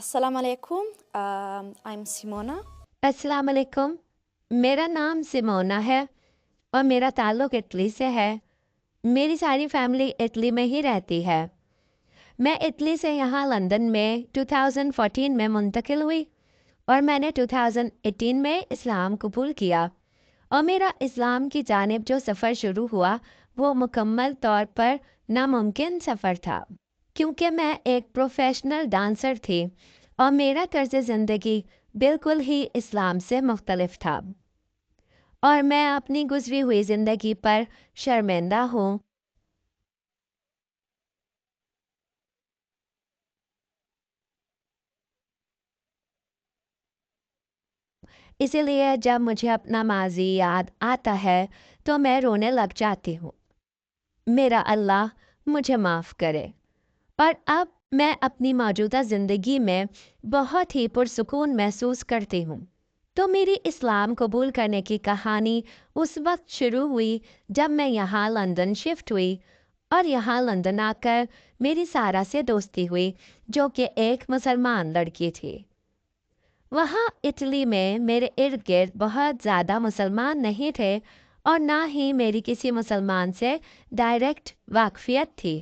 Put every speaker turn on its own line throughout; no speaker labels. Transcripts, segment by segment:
السلام علیکم. I'm Simona.
السلام علیکم. میرا نام سیمونا ہے اور میرا تعلق اٹلی سے ہے. میری ساری فیملی اٹلی میں ہی رہتی ہے. میں اٹلی سے یہاں لندن میں 2014 میں منتقل ہوئی اور میں نے 2018 میں اسلام قبول کیا. اور میرا اسلام کی جانب جو سفر شروع ہوا وہ مکمل طور پر ناممکن سفر تھا، کیونکہ میں ایک پروفیشنل ڈانسر تھی اور میرا طرز زندگی بالکل ہی اسلام سے مختلف تھا، اور میں اپنی گزری ہوئی زندگی پر شرمندہ ہوں. اسی لیے جب مجھے اپنا ماضی یاد آتا ہے تو میں رونے لگ جاتی ہوں. میرا اللہ مجھے معاف کرے. اور اب میں اپنی موجودہ زندگی میں بہت ہی پرسکون محسوس کرتی ہوں. تو میری اسلام قبول کرنے کی کہانی اس وقت شروع ہوئی جب میں یہاں لندن شفٹ ہوئی، اور یہاں لندن آ کر میری سارا سے دوستی ہوئی جو کہ ایک مسلمان لڑکی تھی. وہاں اٹلی میں میرے ارد گرد بہت زیادہ مسلمان نہیں تھے اور نہ ہی میری کسی مسلمان سے ڈائریکٹ واقفیت تھی.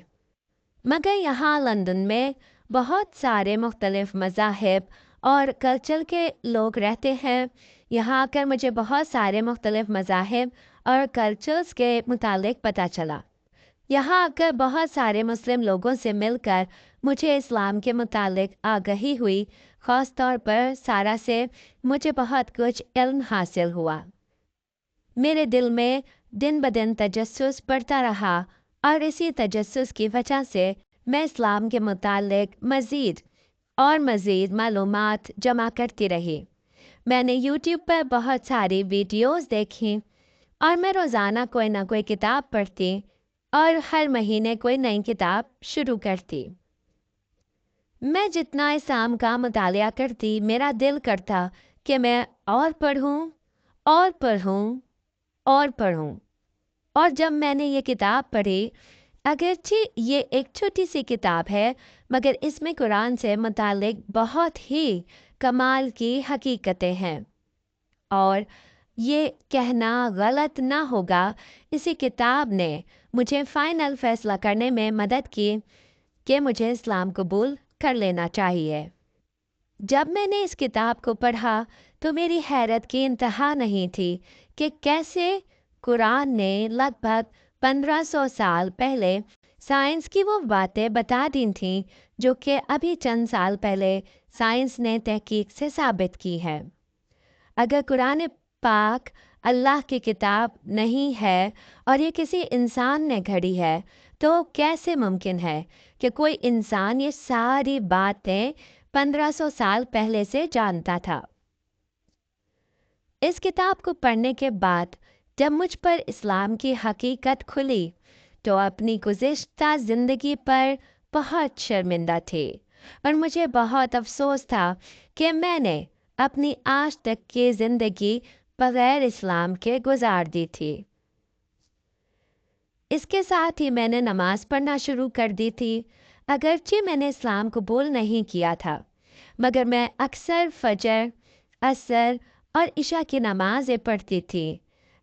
مگر یہاں لندن میں بہت سارے مختلف مذاہب اور کلچر کے لوگ رہتے ہیں. یہاں آ کر مجھے بہت سارے مختلف مذاہب اور کلچرز کے متعلق پتہ چلا. یہاں آ کر بہت سارے مسلم لوگوں سے مل کر مجھے اسلام کے متعلق آگہی ہوئی. خاص طور پر سارا سے مجھے بہت کچھ علم حاصل ہوا. میرے دل میں دن بدن تجسس بڑھتا رہا اور اسی تجسس کی وجہ سے میں اسلام کے متعلق مزید اور مزید معلومات جمع کرتی رہی. میں نے یوٹیوب پر بہت ساری ویڈیوز دیکھیں اور میں روزانہ کوئی نہ کوئی کتاب پڑھتی اور ہر مہینے کوئی نئی کتاب شروع کرتی. میں جتنا اسلام کا مطالعہ کرتی میرا دل کرتا کہ میں اور پڑھوں اور پڑھوں اور پڑھوں. اور جب میں نے یہ کتاب پڑھی، اگرچہ یہ ایک چھوٹی سی کتاب ہے مگر اس میں قرآن سے متعلق بہت ہی کمال کی حقیقتیں ہیں. اور یہ کہنا غلط نہ ہوگا، اسی کتاب نے مجھے فائنل فیصلہ کرنے میں مدد کی کہ مجھے اسلام قبول کر لینا چاہیے. جب میں نے اس کتاب کو پڑھا تو میری حیرت کی انتہا نہیں تھی کہ کیسے قرآن نے لگ بھگ 1500 سال پہلے سائنس کی وہ باتیں بتا دی تھیں جو کہ ابھی چند سال پہلے سائنس نے تحقیق سے ثابت کی ہے. اگر قرآن پاک اللہ کی کتاب نہیں ہے اور یہ کسی انسان نے گھڑی ہے تو کیسے ممکن ہے کہ کوئی انسان یہ ساری باتیں 1500 سال پہلے سے جانتا تھا؟ اس کتاب کو پڑھنے کے بعد جب مجھ پر اسلام کی حقیقت کھلی تو اپنی گزشتہ زندگی پر بہت شرمندہ تھی اور مجھے بہت افسوس تھا کہ میں نے اپنی آج تک کی زندگی بغیر اسلام کے گزار دی تھی. اس کے ساتھ ہی میں نے نماز پڑھنا شروع کر دی تھی. اگرچہ میں نے اسلام قبول نہیں کیا تھا مگر میں اکثر فجر، عصر اور عشاء کی نمازیں پڑھتی تھی.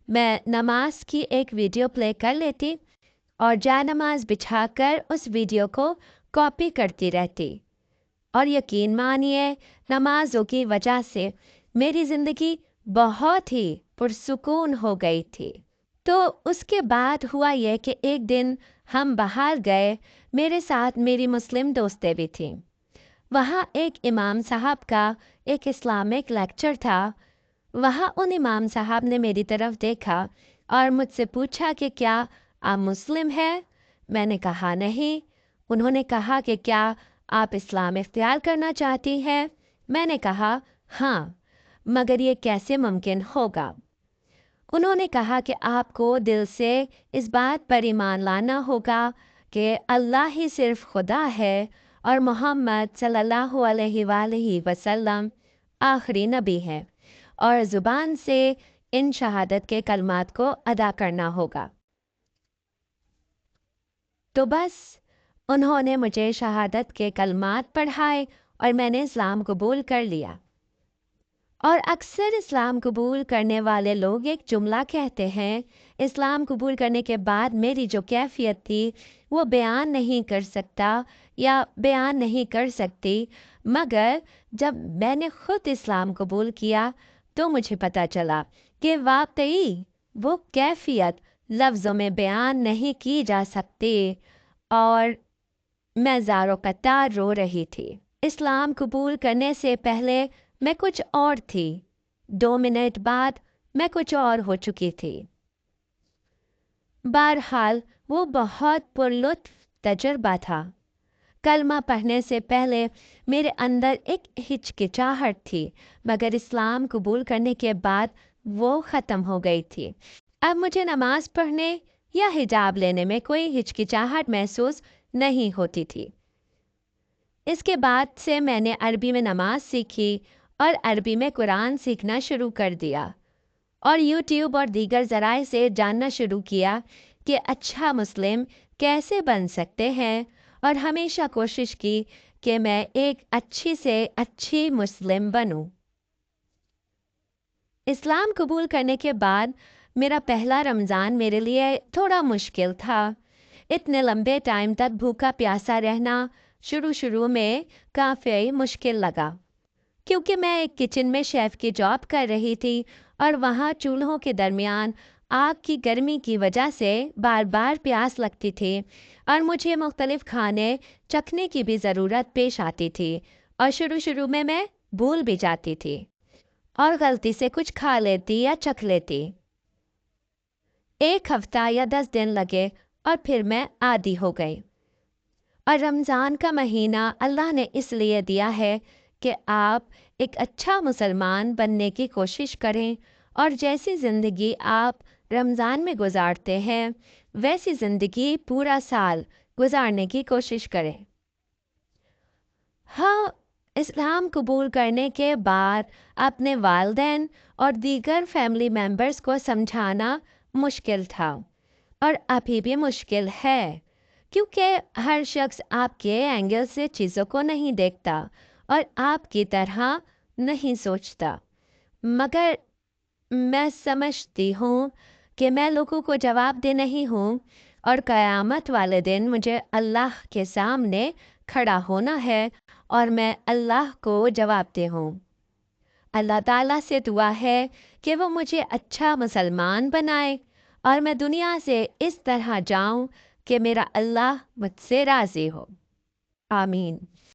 میں نماز کی ایک ویڈیو پلے کر لیتی اور جائے نماز بچھا کر اس ویڈیو کو کاپی کرتی رہتی. اور یقین مانیے نمازوں کی وجہ سے میری زندگی بہت ہی پرسکون ہو گئی تھی. تو اس کے بعد ہوا یہ کہ ایک دن ہم باہر گئے. میرے ساتھ میری مسلم دوستیں بھی تھیں. وہاں ایک امام صاحب کا ایک اسلامک لیکچر تھا. وہاں ان امام صاحب نے میری طرف دیکھا اور مجھ سے پوچھا کہ کیا آپ مسلم ہیں؟ میں نے کہا نہیں. انہوں نے کہا کہ کیا آپ اسلام اختیار کرنا چاہتی ہیں؟ میں نے کہا ہاں، مگر یہ کیسے ممکن ہوگا؟ انہوں نے کہا کہ آپ کو دل سے اس بات پر ایمان لانا ہوگا کہ اللہ ہی صرف خدا ہے اور محمد صلی اللہ علیہ وآلہ وسلم آخری نبی ہے، اور زبان سے ان شہادت کے کلمات کو ادا کرنا ہوگا. تو بس انہوں نے مجھے شہادت کے کلمات پڑھائے اور میں نے اسلام قبول کر لیا۔ اور اکثر اسلام قبول کرنے والے لوگ ایک جملہ کہتے ہیں، اسلام قبول کرنے کے بعد میری جو کیفیت تھی وہ بیان نہیں کر سکتا یا بیان نہیں کر سکتی، مگر جب میں نے خود اسلام قبول کیا تو مجھے پتہ چلا کہ واقعی وہ کیفیت لفظوں میں بیان نہیں کی جا سکتی، اور میں زار و قطار رو رہی تھی۔ اسلام قبول کرنے سے پہلے میں کچھ اور تھی، 2 منٹ بعد میں کچھ اور ہو چکی تھی۔ بہرحال وہ بہت پرلطف تجربہ تھا۔ کلمہ پڑھنے سے پہلے میرے اندر ایک ہچکچاہٹ تھی، مگر اسلام قبول کرنے کے بعد وہ ختم ہو گئی تھی۔ اب مجھے نماز پڑھنے یا حجاب لینے میں کوئی ہچکچاہٹ محسوس نہیں ہوتی تھی۔ اس کے بعد سے میں نے عربی میں نماز سیکھی اور عربی میں قرآن سیکھنا شروع کر دیا، اور یوٹیوب اور دیگر ذرائع سے جاننا شروع کیا کہ اچھا مسلم کیسے بن سکتے ہیں، اور ہمیشہ کوشش کی کہ میں ایک اچھی سے اچھی مسلم بنوں۔ اسلام قبول کرنے کے بعد میرا پہلا رمضان میرے لیے تھوڑا مشکل تھا۔ اتنے لمبے ٹائم تک بھوکا پیاسا رہنا شروع میں کافی مشکل لگا، کیونکہ میں ایک کچن میں شیف کی جاب کر رہی تھی، اور وہاں چولہوں کے درمیان آگ کی گرمی کی وجہ سے بار بار پیاس لگتی تھی، اور مجھے مختلف کھانے چکھنے کی بھی ضرورت پیش آتی تھی، اور شروع میں بھول بھی جاتی تھی اور غلطی سے کچھ کھا لیتی یا چکھ لیتی۔ 1 ہفتہ یا 10 دن لگے اور پھر میں عادی ہو گئی۔ اور رمضان کا مہینہ اللہ نے اس لیے دیا ہے کہ آپ ایک اچھا مسلمان بننے کی کوشش کریں، اور جیسی زندگی آپ رمضان میں گزارتے ہیں ویسی زندگی پورا سال گزارنے کی کوشش کریں۔ ہاں، اسلام قبول کرنے کے بعد اپنے والدین اور دیگر فیملی ممبرز کو سمجھانا مشکل تھا، اور ابھی بھی مشکل ہے، کیونکہ ہر شخص آپ کے اینگل سے چیزوں کو نہیں دیکھتا اور آپ کی طرح نہیں سوچتا، مگر میں سمجھتی ہوں کہ میں لوگوں کو جواب دہ نہیں ہوں، اور قیامت والے دن مجھے اللہ کے سامنے کھڑا ہونا ہے، اور میں اللہ کو جواب دہ ہوں۔ اللہ تعالیٰ سے دعا ہے کہ وہ مجھے اچھا مسلمان بنائے، اور میں دنیا سے اس طرح جاؤں کہ میرا اللہ مجھ سے راضی ہو۔ آمین۔